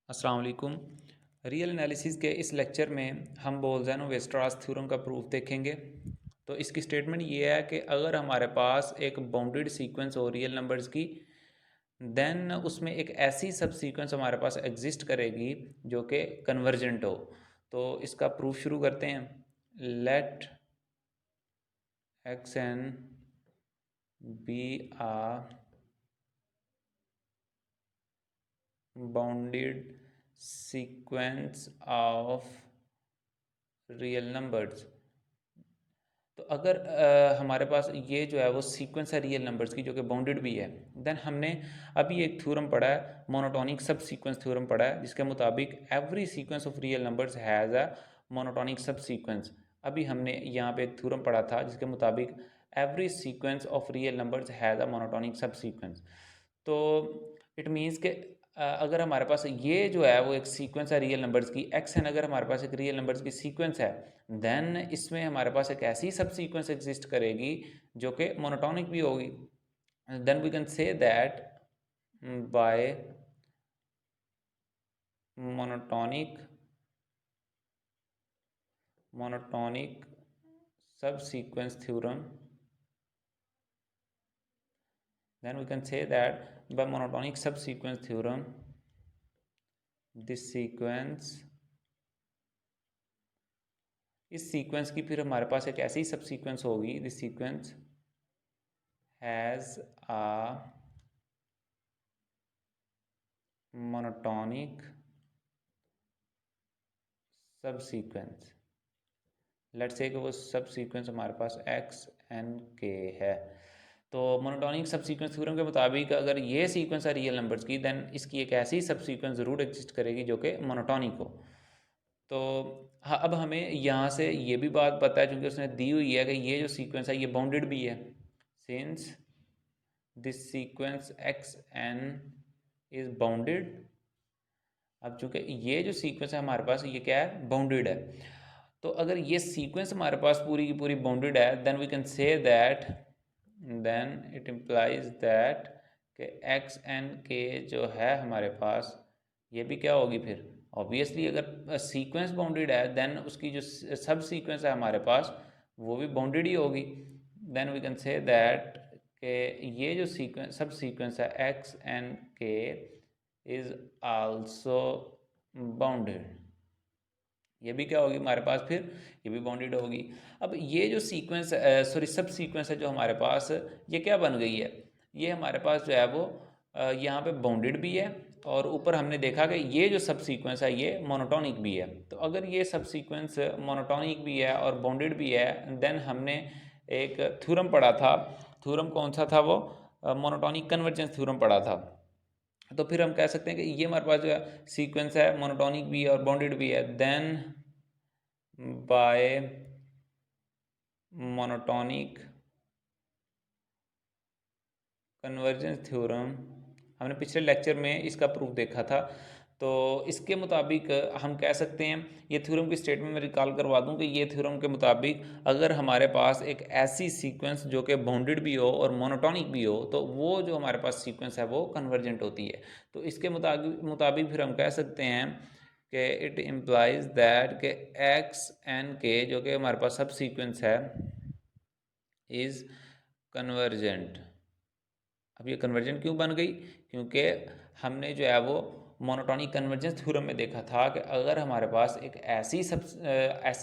अस्सलाम वालेकुम। Real analysis के इस लेक्चर में हम बोल्ज़ैनो-वेस्टरास थ्योरम का प्रूफ देखेंगे। तो इसकी स्टेटमेंट ये है कि अगर हमारे पास एक बाउंडेड सीक्वेंस हो रियल नंबर्स की, देन उसमें एक ऐसी सब सीक्वेंस हमारे पास एग्जिस्ट करेगी जो कि कन्वर्जेंट हो। तो इसका प्रूफ शुरू करते हैं। Let x n be a bounded sequence of real numbers. तो अगर हमारे पास ये जो है वो सीक्वेंस है रियल नंबर्स की जो कि बाउंडेड भी है, देन हमने अभी एक थ्योरम पढ़ा है, मोनोटोनिक सब सीक्वेंस थ्योरम पढ़ा है, जिसके मुताबिक every sequence of real numbers has a monotonic सब सीक्वेंस। अभी हमने यहाँ पे एक थ्योरम पढ़ा था जिसके मुताबिक every sequence of real numbers has a monotonic सब सीक्वेंस। तो इट मीन्स कि अगर हमारे पास ये जो है वो एक सीक्वेंस है रियल नंबर्स की, एक्स एन अगर हमारे पास एक रियल नंबर्स की सीक्वेंस है, देन इसमें हमारे पास एक ऐसी सब सीक्वेंस एग्जिस्ट करेगी जो कि मोनोटोनिक भी होगी। Then we can say that by monotonic subsequence theorem, then we can say that by monotonic subsequence theorem this sequence, इस सीक्वेंस की फिर हमारे पास एक ऐसी सब सीक्वेंस होगी, this sequence has a monotonic subsequence. Let's say कि वो सब सीक्वेंस हमारे पास एक्स एन के है। तो मोनोटोनिक सब सीक्वेंस थ्योरम के मुताबिक अगर ये सीक्वेंस है रियल नंबर्स की, देन इसकी एक ऐसी सब सीक्वेंस ज़रूर एग्जिस्ट करेगी जो कि मोनोटोनिक हो। तो हाँ, अब हमें यहाँ से ये भी बात पता है क्योंकि उसने दी हुई है कि ये जो सीक्वेंस है ये बाउंडेड भी है। Since this sequence x n is bounded. अब चूंकि ये जो सीक्वेंस है हमारे पास ये क्या है, बाउंडेड है। तो अगर ये सीक्वेंस हमारे पास पूरी की पूरी बाउंडेड है, then we can say that, then it implies that कि एक्स एन के जो है हमारे पास ये भी क्या होगी फिर, ऑब्वियसली अगर सीक्वेंस बाउंडेड है देन उसकी जो सब सीक्वेंस है हमारे पास वो भी बाउंडेड ही होगी। Then we can say that कि ये जो सीक्वेंस सब सीक्वेंस है एक्स एन के इज आल्सो बाउंडेड। ये भी क्या होगी हमारे पास फिर, ये भी बाउंडेड होगी। अब ये जो सीक्वेंस सॉरी सब सीक्वेंस है जो हमारे पास, ये क्या बन गई है, ये हमारे पास जो है वो यहाँ पे बाउंडेड भी है और ऊपर हमने देखा कि ये जो सब सीक्वेंस है ये मोनोटोनिक भी है। तो अगर ये सब सीक्वेंस मोनोटोनिक भी है और बाउंडेड भी है, देन हमने एक थ्योरम पढ़ा था, थ्योरम कौन सा था वो, मोनोटोनिक कन्वर्जेंस थ्योरम पढ़ा था। तो फिर हम कह सकते हैं कि ये हमारे पास जो है सीक्वेंस है मोनोटोनिक भी है और बाउंडेड भी है, then by monotonic convergence theorem, हमने पिछले लेक्चर में इसका प्रूफ देखा था। तो इसके मुताबिक हम कह सकते हैं, ये थ्योरम की स्टेटमेंट में रिकॉल करवा दूं कि ये थ्योरम के मुताबिक अगर हमारे पास एक ऐसी सीक्वेंस जो कि बाउंडेड भी हो और मोनोटोनिक भी हो, तो वो जो हमारे पास सीक्वेंस है वो कन्वर्जेंट होती है। तो इसके मुताबिक फिर हम कह सकते हैं कि इट इम्प्लाइज दैट कि एक्स एन के जो कि हमारे पास सब सीक्वेंस है इज़ कन्वर्जेंट। अब ये कन्वर्जेंट क्यों बन गई, क्योंकि हमने जो है वो मोनोटोनिक कन्वर्जेंस थ्योरम में देखा था कि अगर हमारे पास एक ऐसी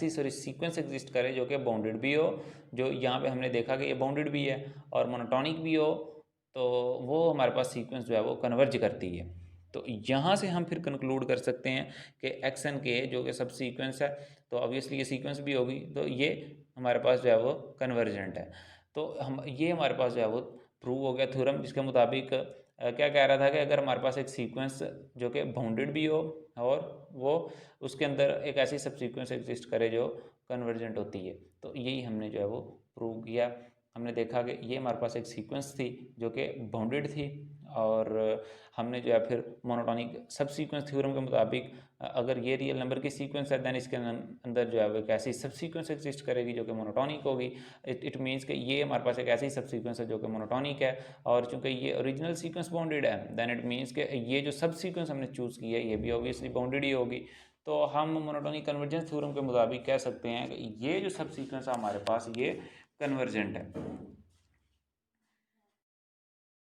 सीक्वेंस एग्जिस्ट करे जो कि बाउंडेड भी हो, जो यहाँ पे हमने देखा कि ये बाउंडेड भी है और मोनोटोनिक भी हो, तो वो हमारे पास सीक्वेंस जो है वो कन्वर्ज करती है। तो यहाँ से हम फिर कंक्लूड कर सकते हैं कि एक्स एन के जो कि सब सीक्वेंस है, तो ऑब्वियसली ये सीक्वेंस भी होगी, तो ये हमारे पास जो है वो कन्वर्जेंट है। तो हम ये हमारे पास जो है वो प्रूव हो गया थ्योरम, जिसके मुताबिक क्या कह रहा था कि अगर हमारे पास एक सीक्वेंस जो कि बाउंडेड भी हो और वो उसके अंदर एक ऐसी सब सीक्वेंस एग्जिस्ट करे जो कन्वर्जेंट होती है, तो यही हमने जो है वो प्रूव किया। हमने देखा कि ये हमारे पास एक सीक्वेंस थी जो कि बाउंडेड थी और हमने जो है फिर मोनोटॉनिक सब सीक्वेंस थ्योरम के मुताबिक अगर ये रियल नंबर की सीक्वेंस है दैन इसके अंदर जो है वो एक ऐसी सब सीक्वेंस एग्जिस्ट करेगी जो कि मोनोटॉनिक होगी। इट मीन्स कि ये हमारे पास एक ऐसी सब सीक्वेंस है जो कि मोनोटॉनिक है, और चूंकि ये ओरिजिनल सीक्वेंस बाउंडेड है दैन इट मीन्स कि ये जो सब सीक्वेंस हमने चूज़ की है ये भी ऑब्वियसली बाउंडेड ही होगी। तो हम मोनोटॉनिक कन्वर्जेंस थ्योरम के मुताबिक कह सकते हैं कि ये जो सब सीक्वेंस है हमारे पास ये कन्वर्जेंट है।